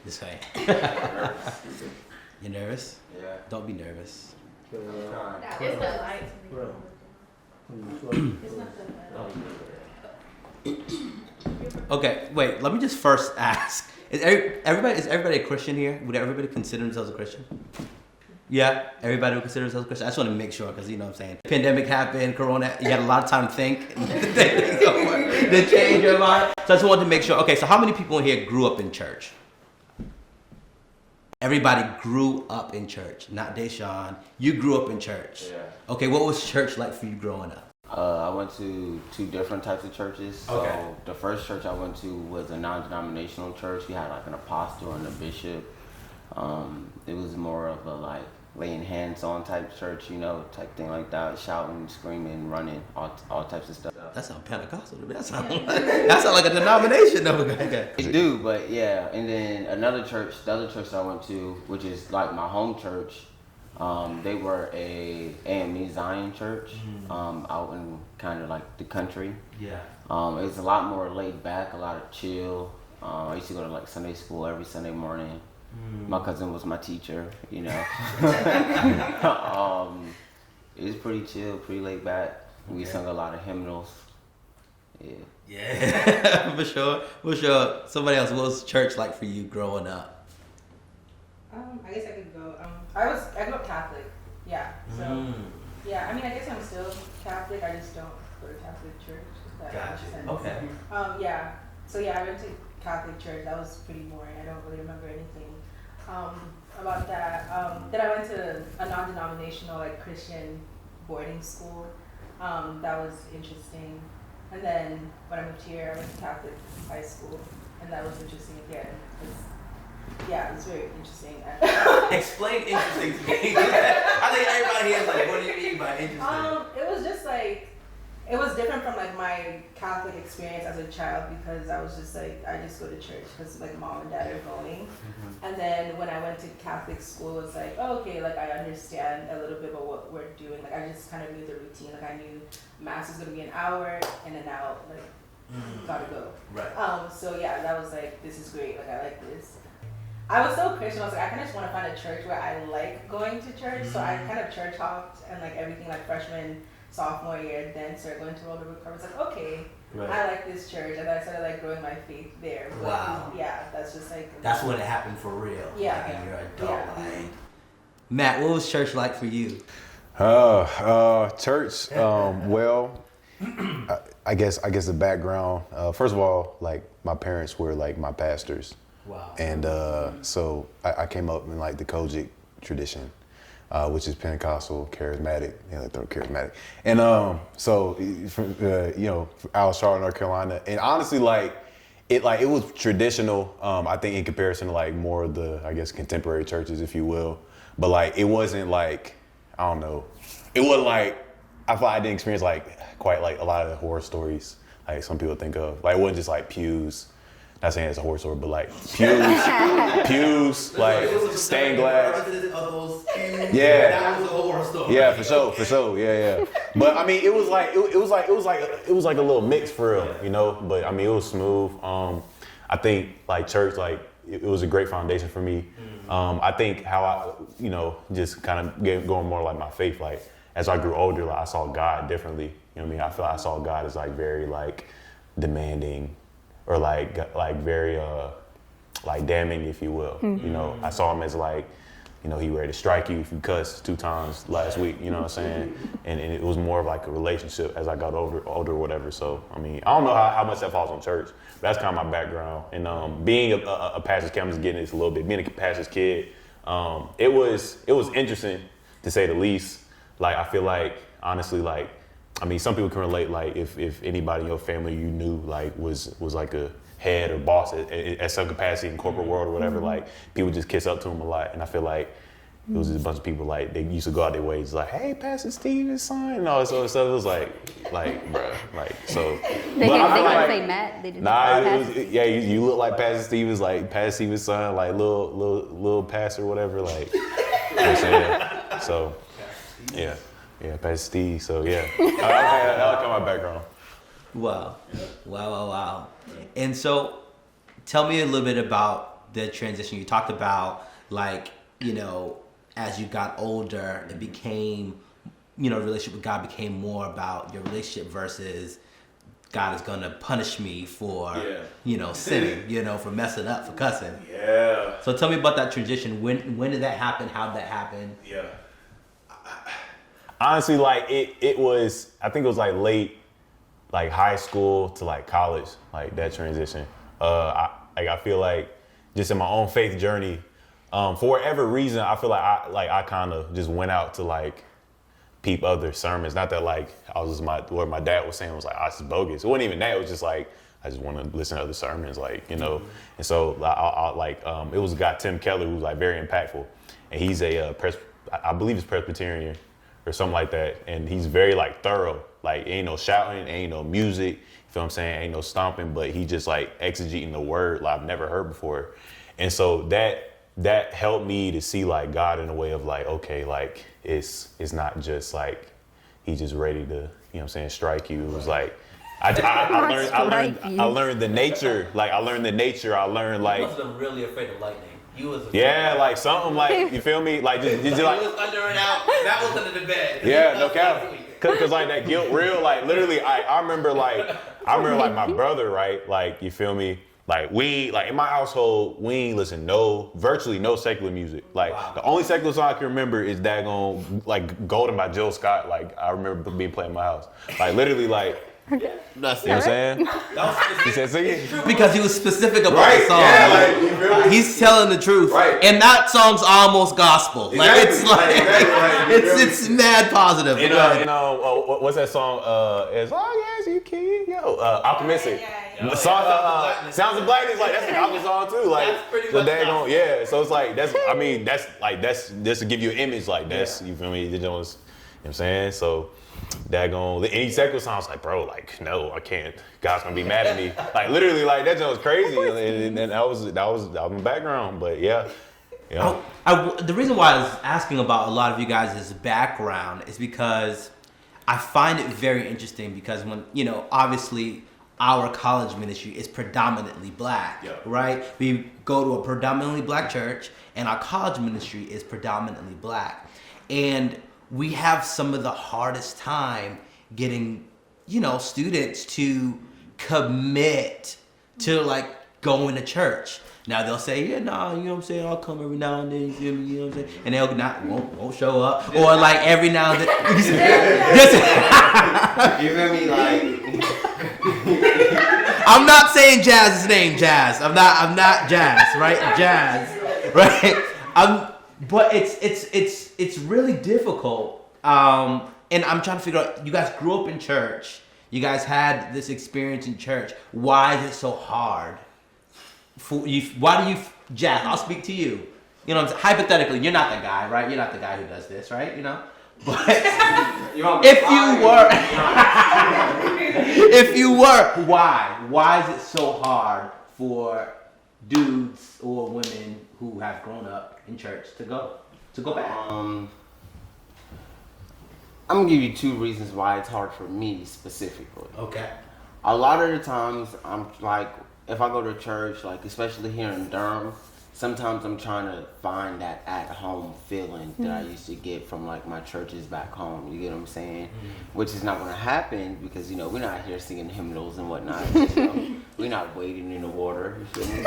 This way. You nervous? Yeah. Don't be nervous. It's the lights. It's not the Okay, wait. Let me just first ask: Is everybody a Christian here? Would everybody consider themselves a Christian? Yeah, everybody would consider themselves a Christian. I just want to make sure, because you know what I'm saying. Pandemic happened, Corona. You had a lot of time to think. To change your mind. So I just wanted to make sure. Okay, so how many people in here grew up in church? Everybody grew up in church. Not Daeshawn. You grew up in church. Yeah. Okay, what was church like for you growing up? I went to 2 different types of churches. So Okay. the first church I went to was a non-denominational church. We had like an apostle and a bishop. It was more of a like laying hands on type church, you know, type thing like that, shouting, screaming, running, all types of stuff. That sounds Pentecostal to me. That sounds like a denomination. Okay. They do, but yeah. And then the other church I went to, which is like my home church, they were a AME Zion church, out in kind of like the country. Yeah. It was a lot more laid back, a lot of chill. I used to go to like Sunday school every Sunday morning. My cousin was my teacher, you know. It was pretty chill, pretty laid back. We sung a lot of hymnals. Yeah, for sure. Somebody else, what was church like for you growing up? I guess I could go. I grew up Catholic. Yeah. So yeah, I mean, I guess I'm still Catholic. I just don't go to Catholic church. If that makes sense. Okay. Yeah. So yeah, I went to Catholic church. That was pretty boring. I don't really remember anything about that. Then I went to a non-denominational like Christian boarding school. That was interesting. And then when I moved here, I went to Catholic high school, and that was interesting again. Yeah, it was very interesting. Explain interesting to me. I think everybody here is like, what do you mean by interesting? It was just like, it was different from like my Catholic experience as a child, because I was just like, I just go to church because like mom and dad are going. And then when I went to Catholic school, it was like, oh, okay, like I understand a little bit about what we're doing. Like I just kind of knew the routine. Like I knew mass is gonna be an hour in and out, like gotta go. Right. So yeah, that was like, this is great. Like I like this. I was so Christian. I was like, I kind of just want to find a church where I like going to church. So I kind of church hopped and like everything, like freshman, sophomore year, then started going to Roller Recovery. I was like, okay, Right. I like this church, and then I started like growing my faith there. But, Wow. yeah, that's just like. That's when it happened for real. Yeah. Like in your adult Yeah. life. Matt, what was church like for you? Church. Well, I guess the background. First of all, like my parents were like my pastors. Wow. And so I came up in like the Kojic tradition, which is Pentecostal, charismatic, charismatic. And so from, out of Charlotte, North Carolina, and honestly, it was traditional. I think in comparison to like more of the, I guess, contemporary churches, if you will. But like it wasn't like, I don't know, it wasn't like, I thought I didn't experience like quite like a lot of the horror stories like some people think of. Like it wasn't just like pews. Not saying it's a horror story, but like pews, like stained glass. Yeah, that was a horror story. Yeah, for sure. Yeah. But I mean, it was like a little mix for real, you know. But I mean, it was smooth. I think like church, like it was a great foundation for me. I think how I, just kind of going more like my faith. Like as I grew older, like I saw God differently. You know what I mean? I feel I saw God as like very like demanding. Or like very like damning, if you will. You know, I saw him as like, he ready to strike you if you cuss 2 times last week. You know what I'm saying? And it was more of like a relationship as I got older or whatever. So I mean, I don't know how much that falls on church. But that's kind of my background. And being a pastor's kid, I'm just getting this a little bit. Being a pastor's kid, it was interesting to say the least. Like I feel like honestly like. I mean, some people can relate, like, if anybody in your family you knew, like, was like a head or boss at some capacity in corporate world or whatever, like, people just kiss up to them a lot. And I feel like it was just a bunch of people, like, they used to go out their ways, like, hey, Pastor Steven's son, and all this other stuff. It was like, bruh, like, so. They couldn't say Matt. They didn't. Nah, you look like Pastor Stevens, like, Pastor Stevens' son, like, little pastor or whatever, like, you know what I'm saying? So, yeah. Yeah, Pastor Steve, so yeah. I like my background. Wow. And so tell me a little bit about the transition. You talked about like, you know, as you got older, it became, you know, relationship with God became more about your relationship versus God is gonna punish me for, you know, sinning, you know, for messing up, for cussing. Yeah. So tell me about that transition. When did that happen? How did that happen? Yeah. Honestly, like it was, I think it was like late, like high school to like college, like that transition. I feel like just in my own faith journey, for whatever reason, I feel like I kind of just went out to like peep other sermons. Not that like I was just what my dad was saying was like, this is bogus. It wasn't even that. It was just like, I just want to listen to other sermons, like, you know. And so it was a guy, Tim Keller, who was like very impactful. And he's I believe he's Presbyterian or something like that. And he's very like thorough. Like ain't no shouting, ain't no music. You feel what I'm saying? Ain't no stomping, but he just like exegeting the word like I've never heard before. And so that helped me to see like God in a way of like, okay, like it's not just like he just ready to, you know what I'm saying, strike you. It was like I learned the nature. Like I learned like You must have been really afraid of lightning. You was like something like, you feel me? Like just like was under and out. That was under the bed. Yeah, no cap. Cause like that guilt real, like literally I remember like my brother, right? Like, you feel me? Like in my household, we ain't listen virtually no secular music. Like the only secular song I can remember is daggone like Golden by Jill Scott. Like I remember being played in my house. Like literally like, you know what I'm saying? He said sing it. Because he was specific about the song. Yeah, like, you feel me? He's telling the truth. Right. And that song's almost gospel. Exactly. Like it's like, Exactly. it's mad positive. You know, what's that song? It's yes, you can. Optimistic. The song, Sounds of Blackness, like that's a gospel song too. Like That's pretty so much gospel. yeah. So it's like that's just to give you an image. Like that's you feel me? You know what I'm saying? So any secular song's like, bro, like no, I can't. God's gonna be mad at me. Like literally, like that was crazy, and that was my background. But yeah. The reason why I was asking about a lot of you guys' background is because I find it very interesting because when, you know, obviously our college ministry is predominantly black, right? We go to a predominantly black church and our college ministry is predominantly black. And we have some of the hardest time getting, you know, students to commit to like going to church. Now they'll say, you know what I'm saying, I'll come every now and then, you feel me, you know what I'm saying? And they'll won't show up. Or like every now and then. You feel me? Like I'm not saying Jazz's name, Jazz. I'm not Jazz, right? Jazz, right? But it's really difficult. And I'm trying to figure out, you guys grew up in church. You guys had this experience in church. Why is it so hard? Jazz, I'll speak to you. You know, hypothetically, you're not the guy, right? You're not the guy who does this, right? You know? But if you were, why? Why is it so hard for dudes or women who have grown up in church to go back? I'm gonna give you 2 reasons why it's hard for me specifically. Okay. A lot of the times, I'm like, if I go to church, like especially here in Durham, sometimes I'm trying to find that at-home feeling that I used to get from like my churches back home. You get what I'm saying? Which is not going to happen because, you know, we're not here singing hymnals and whatnot. You know? We're not wading in the water. You feel me?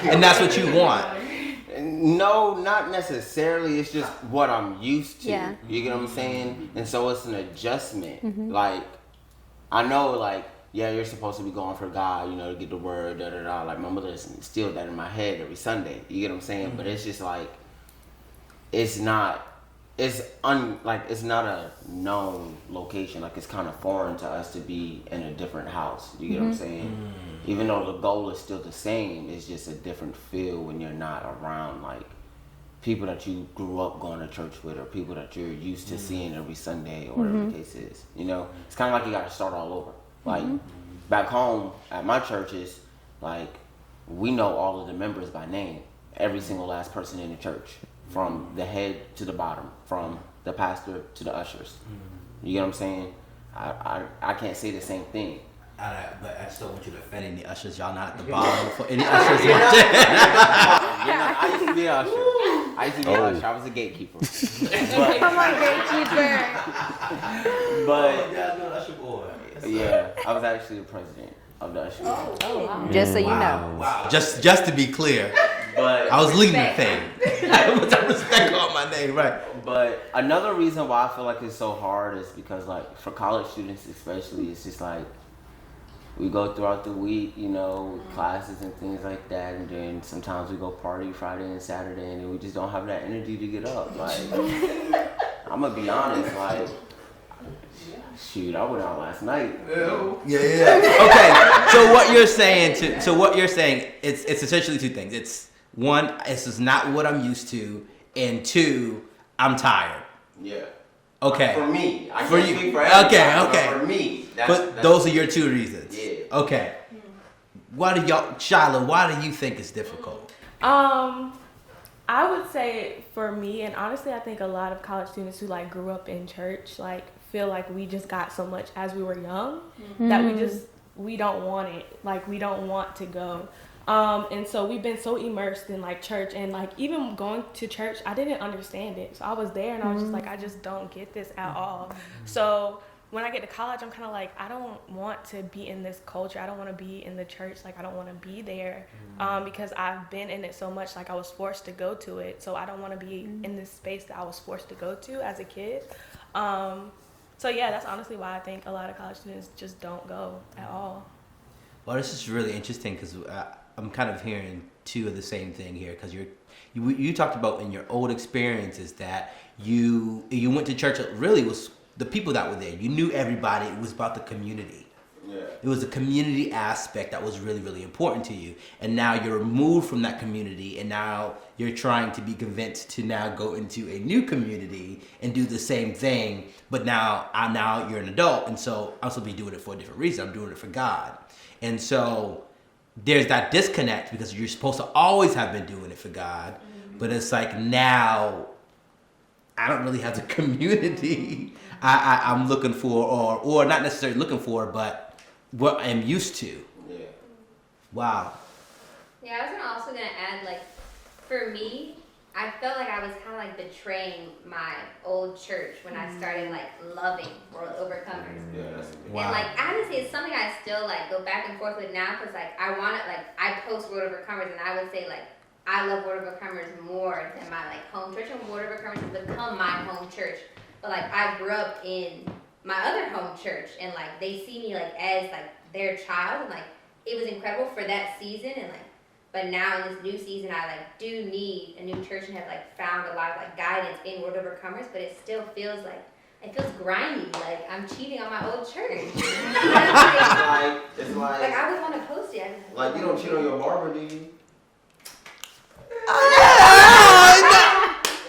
And that's what you want. No, not necessarily. It's just what I'm used to. Yeah. You get what I'm saying? And so it's an adjustment. Like, I know, like, yeah, you're supposed to be going for God, you know, to get the word, da-da-da. Like, my mother instilled that in my head every Sunday. You get what I'm saying? But it's just like, it's not a known location. Like, it's kind of foreign to us to be in a different house. You get what I'm saying? Even though the goal is still the same, it's just a different feel when you're not around, like, people that you grew up going to church with or people that you're used to seeing every Sunday or whatever the case is. You know? It's kind of like you got to start all over. Like, back home at my churches, like, we know all of the members by name. Every single last person in the church. From the head to the bottom. From the pastor to the ushers. You get what I'm saying? I can't say the same thing. But I still want you to offend any ushers. Y'all not at the bottom for any ushers. I used to be an usher. I was a gatekeeper. Come on, gatekeeper. But Yeah, you're an usher boy. yeah, I was actually the president of the usher. Oh, wow. Just so you know. Wow. Just to be clear, But I was leading the thing. I put that respect on my name, right? But another reason why I feel like it's so hard is because, like, for college students especially, it's just like we go throughout the week, you know, with classes and things like that, and then sometimes we go party Friday and Saturday, and then we just don't have that energy to get up. Like, I'm gonna be honest, like, shoot, I went out last night. Yeah. Okay. So what you're saying, it's essentially two things. It's one, this is not what I'm used to, and two, I'm tired. Yeah. Okay. For me, I For can't you. speak for everybody, Okay. but for me, But those are your two reasons. Yeah. Okay. Why do y'all, Shila? Why do you think it's difficult? I would say for me, and honestly, I think a lot of college students who like grew up in church like feel like we just got so much as we were young that we don't want it. Like we don't want to go. And so we've been so immersed in like church, and like even going to church, I didn't understand it. So I was there and I was just like, I just don't get this at all. So when I get to college, I'm kind of like, I don't want to be in this culture. I don't want to be in the church. Like, I don't want to be there because I've been in it so much. Like, I was forced to go to it. So I don't want to be in this space that I was forced to go to as a kid. So yeah, that's honestly why I think a lot of college students just don't go at all. Well, this is really interesting because I'm kind of hearing two of the same thing here. Because you talked about in your old experiences that you went to church. It really was the people that were there. You knew everybody. It was about the community. Yeah. It was the community aspect that was really, really important to you. And now you're removed from that community, and now you're trying to be convinced to now go into a new community and do the same thing. But now you're an adult, and so I'm supposed to be doing it for a different reason. I'm doing it for God. And so there's that disconnect because you're supposed to always have been doing it for God. But it's like now I don't really have the community I'm looking for, or not necessarily looking for, but what I'm used to. Yeah. Wow. Yeah, I was also gonna add, like, for me, I felt like I was kind of like betraying my old church when I started like loving World Overcomers. Yeah. Wow. And like honestly, it's something I still like go back and forth with now because like I want it, like I post World Overcomers and I would say like I love World Overcomers more than my like home church, and World Overcomers has become my home church. But like I grew up in my other home church, and like they see me like as like their child, and like it was incredible for that season, and like. But now in this new season, I like do need a new church and have like found a lot of like guidance in World Overcomers, but it still feels like it feels grimy, like I'm cheating on my old church. It's like Like I would want to post it. like you don't cheat on your barber, do you?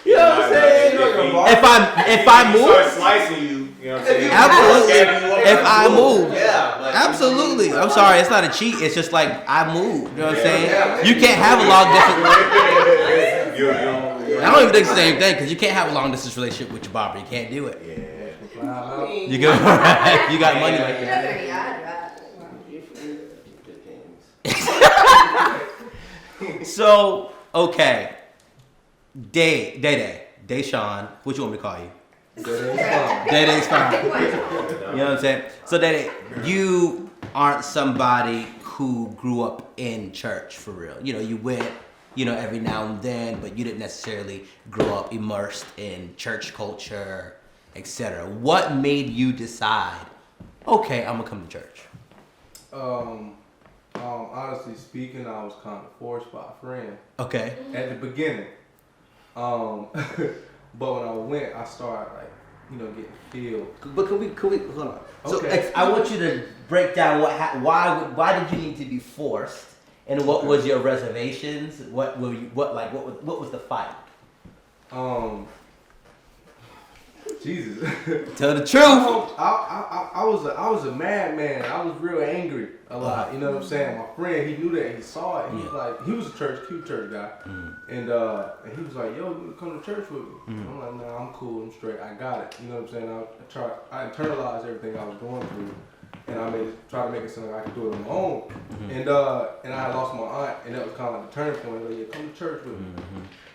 You know what I'm saying? If I move, start slicing you, you know what I'm saying? absolutely. If I move, Yeah. Like, absolutely. I'm sorry, it's not a cheat. It's just like I moved. You know what I'm saying? You can't have a long distance. I don't even think it's the same thing because you can't have a long distance relationship with your barber. You can't do it. You go. You got money like that. So okay, Daeshawn, what you want me to call you? Dae's fine. You know what I'm saying? So Dae, you aren't somebody who grew up in church for real. You know, you went, you know, every now and then, but you didn't necessarily grow up immersed in church culture, etc. What made you decide, okay, I'm gonna come to church? Honestly speaking, I was kind of forced by a friend Okay. at the beginning. But when I went, I started like, you know, getting filled. But can we hold on? So Okay. I want you to break down why did you need to be forced, and what was your reservations? What was the fight? Jesus. Tell the truth. I was a madman. I was real angry a lot. You know what I'm saying? My friend, he knew that. He saw it. He was like, he was a cute church guy, and he was like, "Yo, you come to church with me?" I'm like, "Nah, I'm cool. I'm straight. I got it." You know what I'm saying? I internalized everything I was going through, and I try to make it something I could do it on my own. And I had lost my aunt, and that was kind of like the turning point. Like, yeah, come to church with me.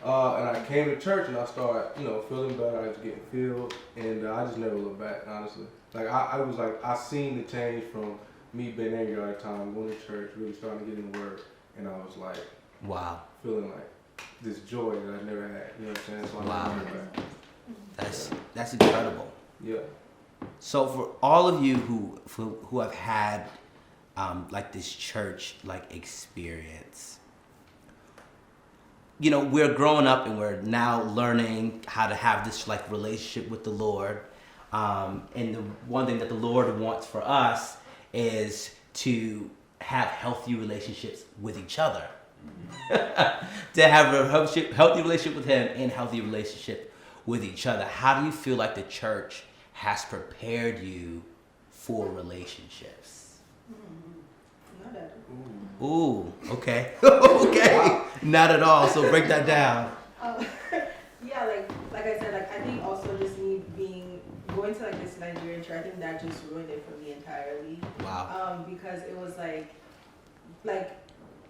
And I came to church, and I started, feeling better. I was getting filled, and I just never looked back, honestly. Like I was like, I seen the change from me being angry all the time, going to church, really starting to get in the Word, and I was like, wow, feeling like this joy that I never had. You know what I'm saying? So wow, that's incredible. Yeah. So for all of you who have had like this church like experience, we're growing up and we're now learning how to have this like relationship with the Lord. And the one thing that the Lord wants for us is to have healthy relationships with each other. To have a healthy relationship with Him and healthy relationship with each other. How do you feel like the church has prepared you for relationships? Not at all. Ooh, okay. Okay. Wow. Not at all. So break that down. Yeah, like I said, I think also just me going to like this Nigerian church, I think that just ruined it for me entirely. Wow. Because it was like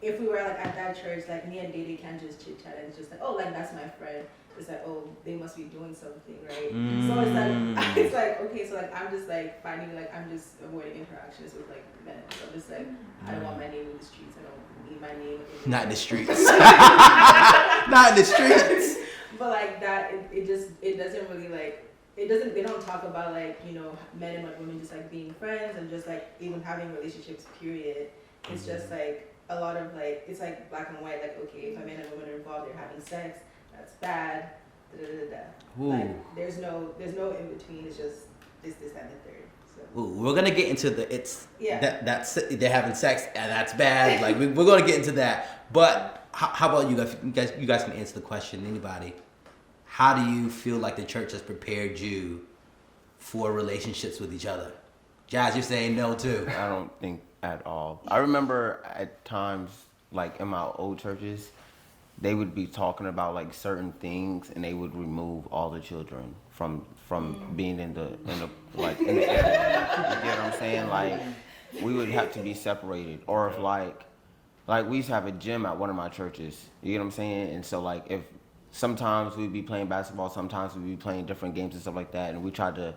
if we were like at that church, like me and Dede can't just chit chat and it's just like, oh, like that's my friend. It's like, oh, they must be doing something, right? So it's like okay, so like I'm just like finding like I'm just avoiding interactions with like men. So I'm just like I don't want my name in the streets. I don't need my name. Not in the streets. Not in the streets. But like that, it doesn't really like. They don't talk about like, men and women just like being friends and just like even having relationships, period. It's just like a lot of like, it's like black and white, like, okay, if a man and woman are involved, they're having sex, that's bad, Like, there's no in between, it's just this, and the third. So. Ooh, we're gonna get into that's they're having sex and that's bad. Like we're gonna get into that. But how about you guys? You guys can answer the question. Anybody? How do you feel like the church has prepared you for relationships with each other? Jazz, you're saying no too. I don't think at all. I remember at times, like in my old churches, they would be talking about like certain things, and they would remove all the children from being in the area. You get what I'm saying? Like we would have to be separated, or if like we used to have a gym at one of my churches. You get what I'm saying? And so like if sometimes we'd be playing basketball, sometimes we'd be playing different games and stuff like that, and we tried to,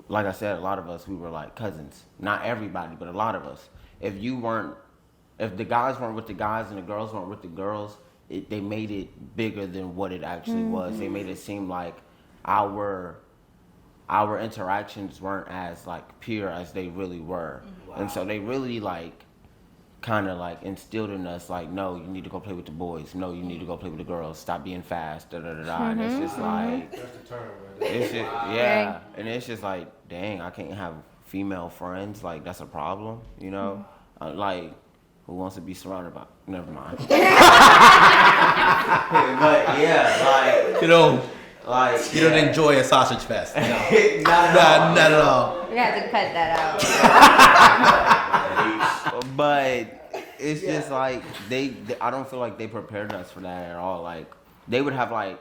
like I said, a lot of us, we were like cousins. Not everybody, but a lot of us. If the guys weren't with the guys and the girls weren't with the girls, they made it bigger than what it actually was. They made it seem like our interactions weren't as like pure as they really were. Wow. And so they really like kind of like instilled in us like, no, you need to go play with the boys. No, you need to go play with the girls. Stop being fast. And it's just like, that's the term, right? It's just, yeah. And it's just like, dang, I can't have female friends. Like that's a problem, like who wants to be surrounded by? Never mind. But yeah, like you don't enjoy a sausage fest. No. not at all. We have to cut that out. But it's just like they I don't feel like they prepared us for that at all. Like they would have like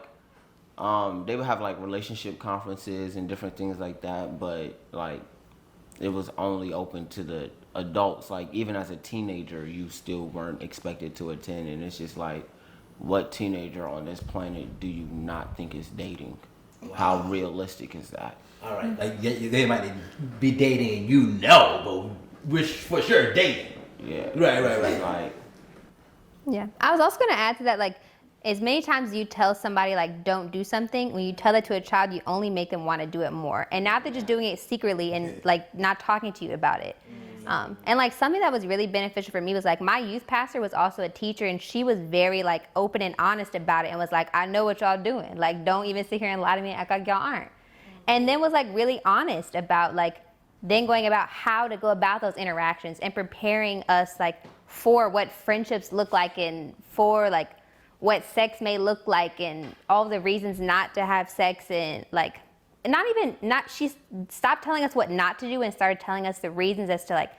relationship conferences and different things like that, but like it was only open to the adults. Like even as a teenager, you still weren't expected to attend, and it's just like, what teenager on this planet do you not think is dating? Wow. How realistic is that? All right, like they might be dating, but we're for sure dating. Yeah. Right. Like, yeah, I was also gonna add to that, like, as many times you tell somebody like don't do something, when you tell that to a child, you only make them want to do it more. And now they're just doing it secretly and like not talking to you about it. And like something that was really beneficial for me was like my youth pastor was also a teacher, and she was very like open and honest about it and was like, I know what y'all doing. Like don't even sit here and lie to me and act like y'all aren't. And then was like really honest about like then going about how to go about those interactions and preparing us like for what friendships look like and for like what sex may look like and all the reasons not to have sex, and like she stopped telling us what not to do and started telling us the reasons as to like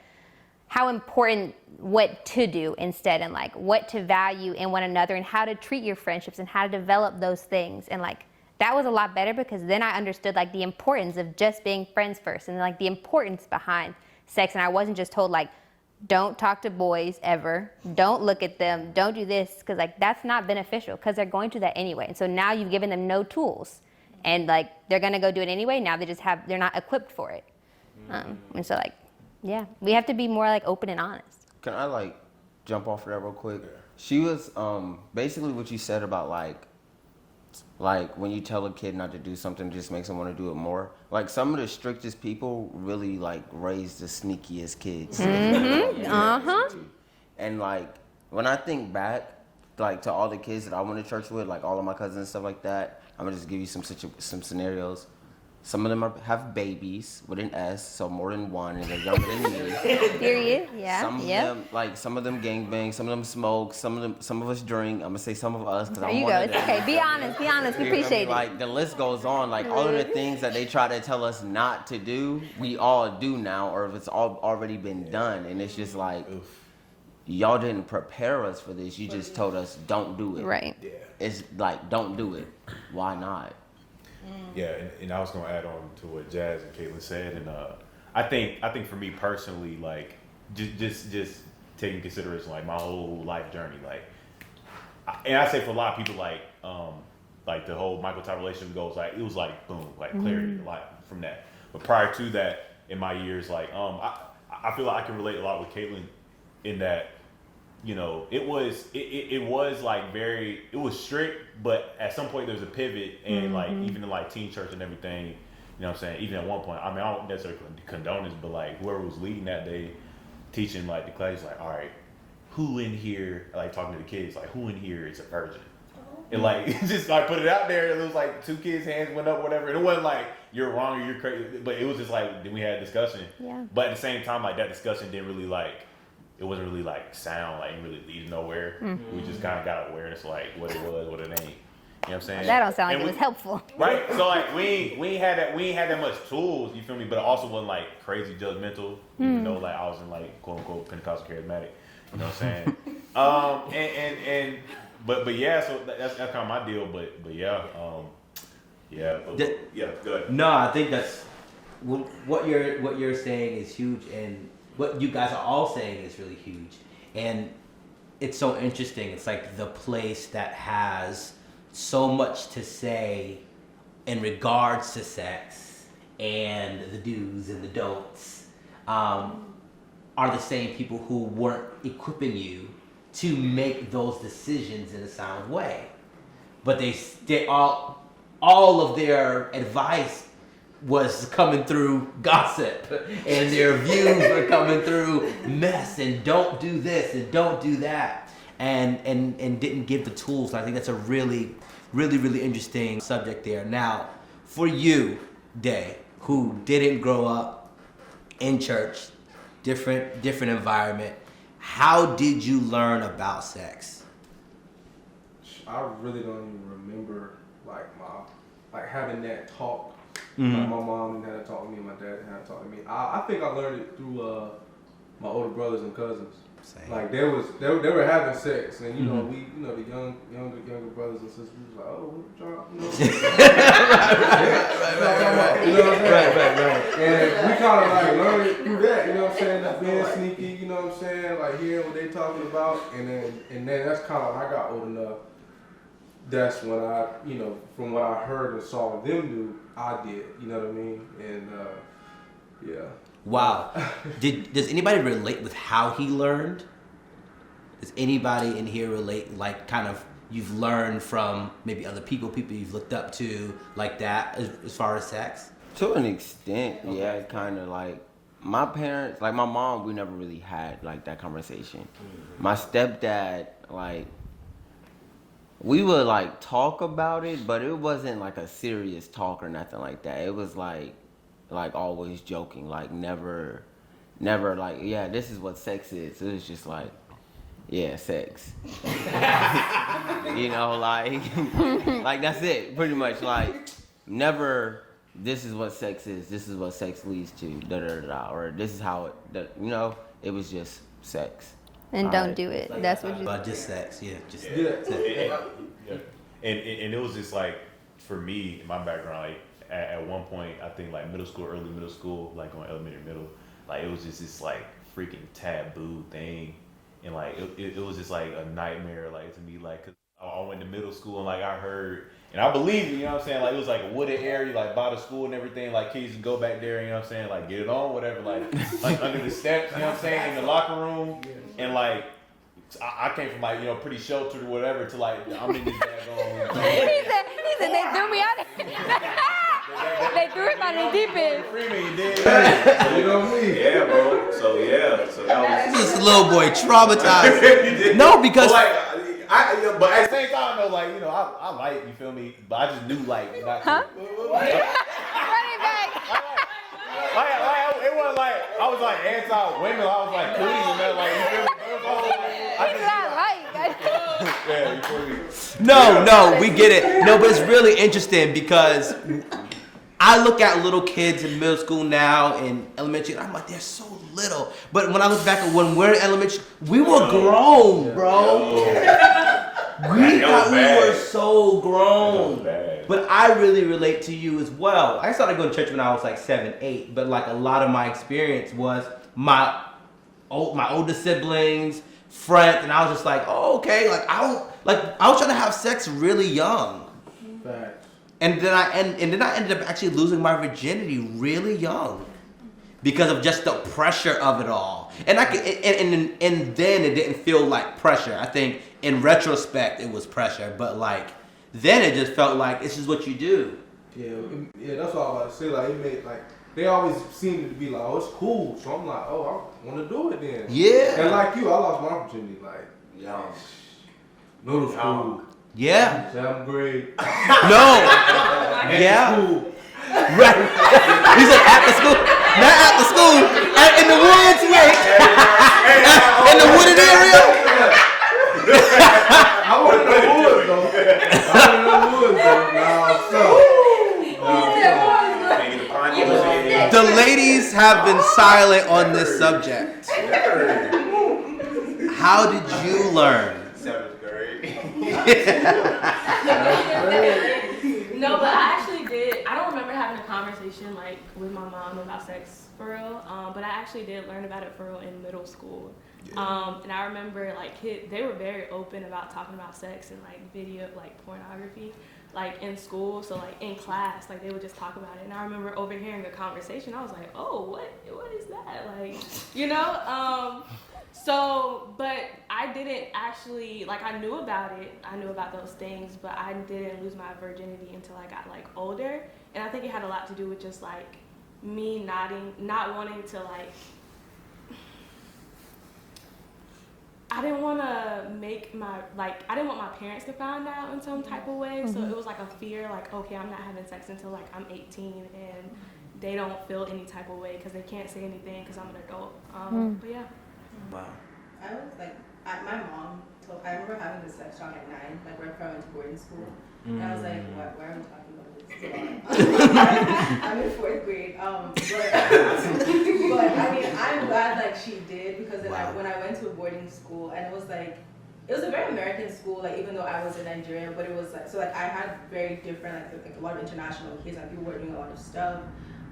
how important what to do instead, and like what to value in one another and how to treat your friendships and how to develop those things. And like that was a lot better because then I understood like the importance of just being friends first and like the importance behind sex, and I wasn't just told like, don't talk to boys ever, don't look at them, don't do this, because like that's not beneficial because they're going to that anyway. And so now you've given them no tools, and like they're gonna go do it anyway. Now they're not equipped for it. And so like, yeah, we have to be more like open and honest. Can I like jump off of that real quick? She was basically what you said about like when you tell a kid not to do something, it just makes them want to do it more. Like some of the strictest people really like raise the sneakiest kids. And like when I think back, like to all the kids that I went to church with, like all of my cousins and stuff like that, I'm gonna just give you some scenarios. Some of them have babies with an S, so more than one, and they're younger than me. Period. Yeah. Some of them gangbang, some of them smoke, some of us drink. I'm gonna say some of us because There I'm you one go. of It's them. okay. Be honest. Be honest. We appreciate it. Like the list goes on. Like all of the things that they try to tell us not to do, we all do now, or if it's all already been done, and it's just like, y'all didn't prepare us for this. You just told us don't do it. Right. Yeah. It's like don't do it. Why not? Yeah, and I was gonna add on to what Jazz and Katlyn said, and I think for me personally, like just taking consideration like my whole life journey, like, and I say for a lot of people, like the whole Michael Ty relationship goes like it was like boom, like clarity, like from that. But prior to that, in my years, like I feel like I can relate a lot with Katlyn in that. You know, it was like it was strict, but at some point there was a pivot, and like even in like teen church and everything, you know what I'm saying? Even at one point, I mean, I don't necessarily condone this, but like whoever was leading that day, teaching like the class, like, all right, who in here, like talking to the kids, like who in here is a virgin? And like just like put it out there, and it was like two kids' hands went up, whatever, and it wasn't like you're wrong or you're crazy, but it was just like then we had a discussion. Yeah. But at the same time, like that discussion didn't really like. It wasn't really like sound, like it really leading nowhere. We just kind of got awareness, like what it was, what it ain't. You know what I'm saying? That don't sound like it was helpful. Right? So like we ain't had that much tools. You feel me? But it also wasn't like crazy judgmental. Even though like I was in like quote unquote Pentecostal charismatic. You know what I'm saying? But yeah. So that's kind of my deal. But yeah. Yeah. Go ahead. No, I think that's what you're saying is huge, and what you guys are all saying is really huge. And it's so interesting. It's like the place that has so much to say in regards to sex and the do's and the don'ts are the same people who weren't equipping you to make those decisions in a sound way. But they all of their advice was coming through gossip, and their views were coming through mess and don't do this and don't do that, and didn't give the tools. I think that's a really interesting subject there. Now, for you, Day, who didn't grow up in church, different environment, how did you learn about sex? I really don't even remember like having that talk. Like my mom had to talk to me, my dad had to talk to me. I think I learned it through my older brothers and cousins. Same. Like they were having sex, and you know the younger brothers and sisters was like, oh, what you trying, right. And we kind of like learned it through that, you know what I'm saying? Just being sneaky, you know what I'm saying? Like hearing what they talking about, and then that's kind of when I got old enough. That's when I, you know, from what I heard and saw them do, I did. You know what I mean? And yeah. Wow. Does anybody relate with how he learned? Does anybody in here relate, like, kind of you've learned from maybe other people you've looked up to, like that, as far as sex? To an extent, yeah. Kind of like my parents, like my mom, we never really had like that conversation. My stepdad, like. We would like talk about it, but it wasn't like a serious talk or nothing like that. It was like always joking, like never like, yeah, this is what sex is. It was just like, yeah, sex. You know, like that's it, pretty much. Like never, this is what sex is. This is what sex leads to, or this is how it, you know, it was just sex. And don't do it. That's what you. But just sex, yeah. Just And it was just like, for me, in my background, like at one point, I think like early middle school, like going elementary, middle, like it was just this like freaking taboo thing, and like it was just like a nightmare like to me, like 'cause I went to middle school and like I heard, and I believe you know what I'm saying, like it was like a wooded area like by the school and everything, like kids would go back there, you know what I'm saying, like get it on, whatever, like under the steps, you know what I'm saying, in the locker room, and like I came from like, you know, pretty sheltered or whatever to like I'm in this daggone. He said they threw me out. They threw him on the deep end. You know me. Yeah, bro. So that was This little boy traumatized. No, because but at the same time though, like, you know, I like, you feel me, but I just knew like not to. Running back. It wasn't like I was like anti-women. I was like cooties and that, like, you feel me? Yeah, you feel me? No, we get it. No, but it's really interesting because I look at little kids in middle school now and elementary, and I'm like, they're so little. But when I look back at when we're in elementary, we were grown, bro. We thought we were so grown. But I really relate to you as well. I started going to church when I was like 7, 8, but like a lot of my experience was my older siblings, friends, and I was just like, oh, okay, I was trying to have sex really young. Facts. And then I ended up actually losing my virginity really young because of just the pressure of it all. And and then it didn't feel like pressure. I think in retrospect it was pressure, but like then it just felt like this is what you do. Yeah, that's what I was about to say. Like it made like they always seemed to be like, oh, it's cool. So I'm like, oh, I want to do it then. Yeah. And like you, I lost my virginity like middle school. Yeah. 7th grade. No. Yeah. School. Right. He said after school. Not after school. In the woods, wait. In the wooded area. I want to know woods though. The ladies have been silent on this subject. How did you learn? 7th grade. No, but I actually did. I don't remember having a conversation like with my mom about sex for real. But I actually did learn about it for real in middle school. And I remember like they were very open about talking about sex and like video, like pornography, like in school. So like in class, like they would just talk about it. And I remember overhearing a conversation. I was like, oh, what is that? Like, you know. So, but I didn't actually, like, I knew about it. I knew about those things, but I didn't lose my virginity until I got, like, older. And I think it had a lot to do with just, like, me not wanting to, like, I didn't want to I didn't want my parents to find out in some type of way. So it was, like, a fear, like, okay, I'm not having sex until, like, I'm 18 and they don't feel any type of way because they can't say anything because I'm an adult. But, yeah. Wow. I was like, my mom told, I remember having this sex talk at 9, like right before I went to boarding school. And I was like, why are we talking about this? I'm in 4th grade. But I mean, I'm glad like she did because then when I went to a boarding school and it was a very American school, like even though I was in Nigeria, but it was like, so like I had very different, like a lot of international kids, like people were doing a lot of stuff.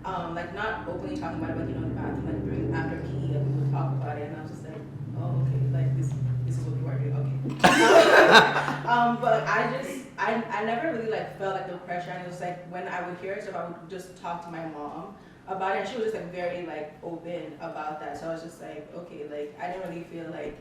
Like not openly talking about it, but you know, in the bathroom, like during after PE, like, we would talk about it, and I was just like, oh, okay, like this is what people are doing, okay. But I never really like felt like the pressure, and it was like when I would hear stuff, I would just talk to my mom about it, and she was just like very like open about that. So I was just like, okay, like I didn't really feel like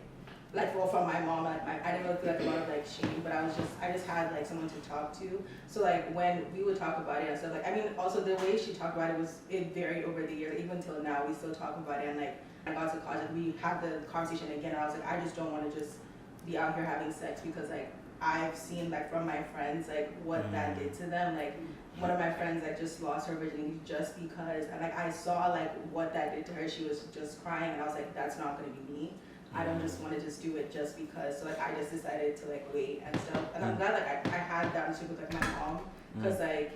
from my mom, like I didn't really feel like a lot of like shame, but I just had like someone to talk to. So like when we would talk about it and stuff, like I mean, also the way she talked about it varied over the years. Even till now, we still talk about it. And like I got to college, like, we had the conversation again. And I was like, I just don't want to just be out here having sex because like I've seen like from my friends like what that did to them. Like one of my friends like just lost her virginity just because, and like I saw like what that did to her. She was just crying, and I was like, that's not gonna be me. I don't just want to just do it just because. So like I just decided to like wait and stuff. And I'm glad like I had that relationship with like my mom because like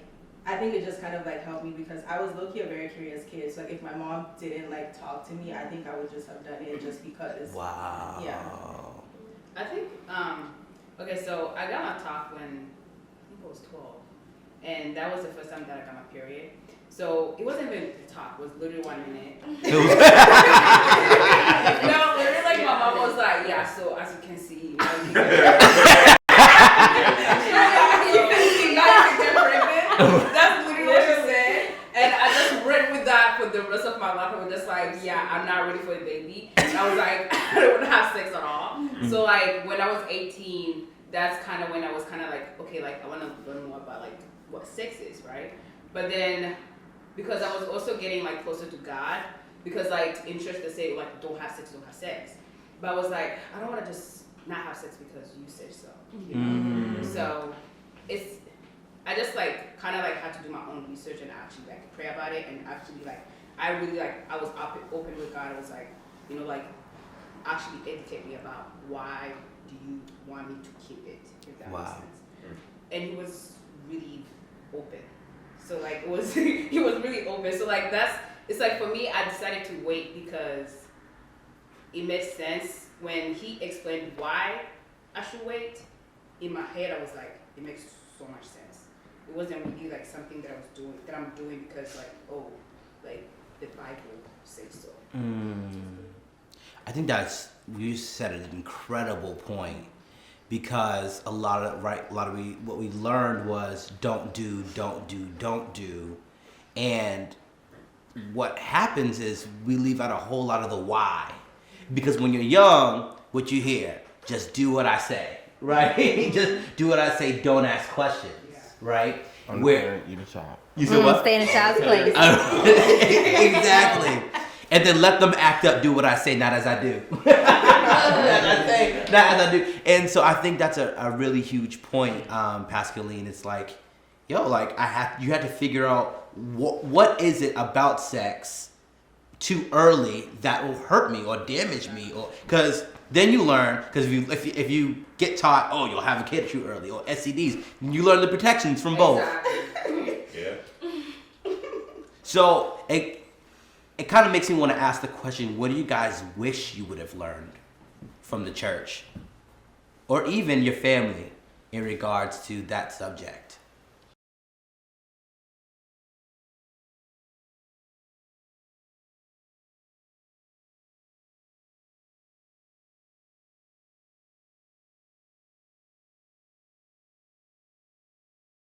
I think it just kind of like helped me because I was low-key a very curious kid. So like if my mom didn't like talk to me, I think I would just have done it just because. Wow. Yeah. I think okay, so I got on top when I think I was 12, and that was the first time that I got my period. So it wasn't even a talk. It was literally 1 minute. It was- No, literally, like my mom was like, yeah. So as you can see, that's literally what she said. And I just read with that for the rest of my life. I was just like, yeah, I'm not ready for a baby. And I was like, I don't want to have sex at all. So like when I was 18, that's kind of when I was kind of like, okay, like I want to learn more about like what sex is, right? But then because I was also getting like closer to God, because like in church they say like don't have sex. But I was like, I don't want to just not have sex because you said so. You know? So I just like kind of like had to do my own research and actually like pray about it and actually like I really like I was open with God. I was like, you know, like actually educate me about why do you want me to keep it, if that makes sense. And he was really open. So like it was he was really open. So like it's like for me I decided to wait because it made sense when he explained why I should wait. In my head I was like, it makes so much sense. It wasn't really like something that I'm doing because like, oh, like the Bible says so. I think you said an incredible point because a lot of what we learned was don't do, and what happens is we leave out a whole lot of the why, because when you're young, what you hear, just do what I say, right? Just do what I say, don't ask questions, right? Where eat a child. You said what? Stay in a child's place. Exactly. And then let them act up, do what I say, not as I do. Not as I do. And so I think that's a really huge point, Pascaline. It's like, yo, like you had to figure out what is it about sex too early that will hurt me or damage me, or because then you learn, because if you get taught, oh, you'll have a kid too early, or STDs, you learn the protections from both. Exactly. Yeah. So it kind of makes me want to ask the question, what do you guys wish you would have learned from the church or even your family in regards to that subject?